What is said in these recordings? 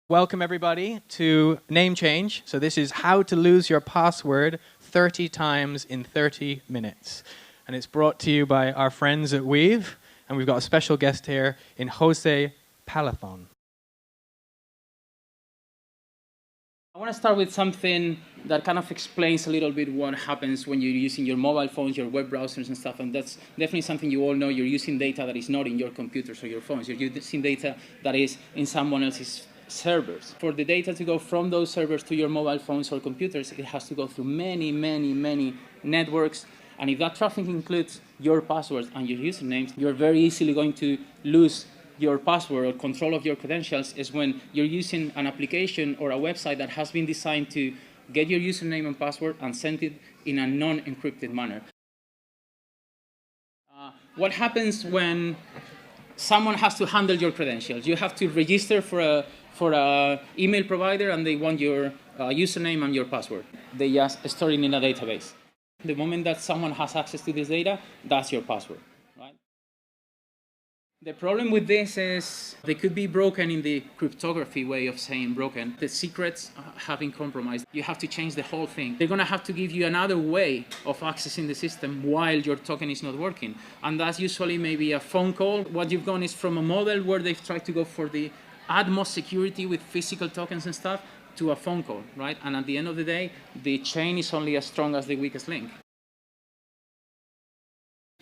Welcome everybody to Name Change. So this is how to lose your password 30 times in 30 minutes. And it's brought to you by our friends at Weave. And we've got a special guest here in Jose Palathon. I want to start with something that kind of explains a little bit what happens when you're using your mobile phones, your web browsers and stuff, and that's definitely something you all know. You're using data that is not in your computers or your phones. You're using data that is in someone else's servers. For the data to go from those servers to your mobile phones or computers, it has to go through many networks, and if that traffic includes your passwords and your usernames, you're very easily going to lose your password or control of your credentials is when you're using an application or a website that has been designed to get your username and password and send it in a non-encrypted manner. What happens when someone has to handle your credentials? You have to register for a email provider and they want your username and your password. They just store it in a database. The moment that someone has access to this data, that's your password. The problem with this is they could be broken in the cryptography way of saying broken. The secrets have been compromised. You have to change the whole thing. They're going to have to give you another way of accessing the system while your token is not working. And that's usually maybe a phone call. What you've done is from a model where they've tried to go for the utmost security with physical tokens and stuff to a phone call, right? And at the end of the day, the chain is only as strong as the weakest link.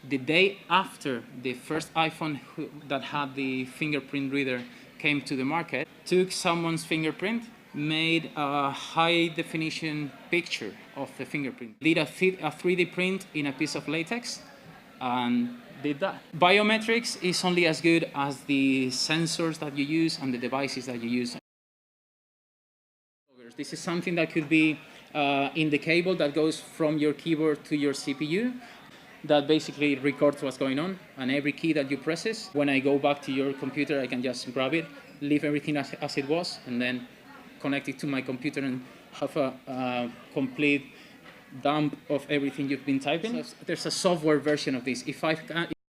The day after the first iPhone that had the fingerprint reader came to the market, took someone's fingerprint, made a high-definition picture of the fingerprint, did a 3D print in a piece of latex, and did that. Biometrics is only as good as the sensors that you use and the devices that you use. This is something that could be in the cable that goes from your keyboard to your CPU. That basically records what's going on, and every key that you presses, when I go back to your computer, I can just grab it, leave everything as it was, and then connect it to my computer and have a complete dump of everything you've been typing. So there's a software version of this. If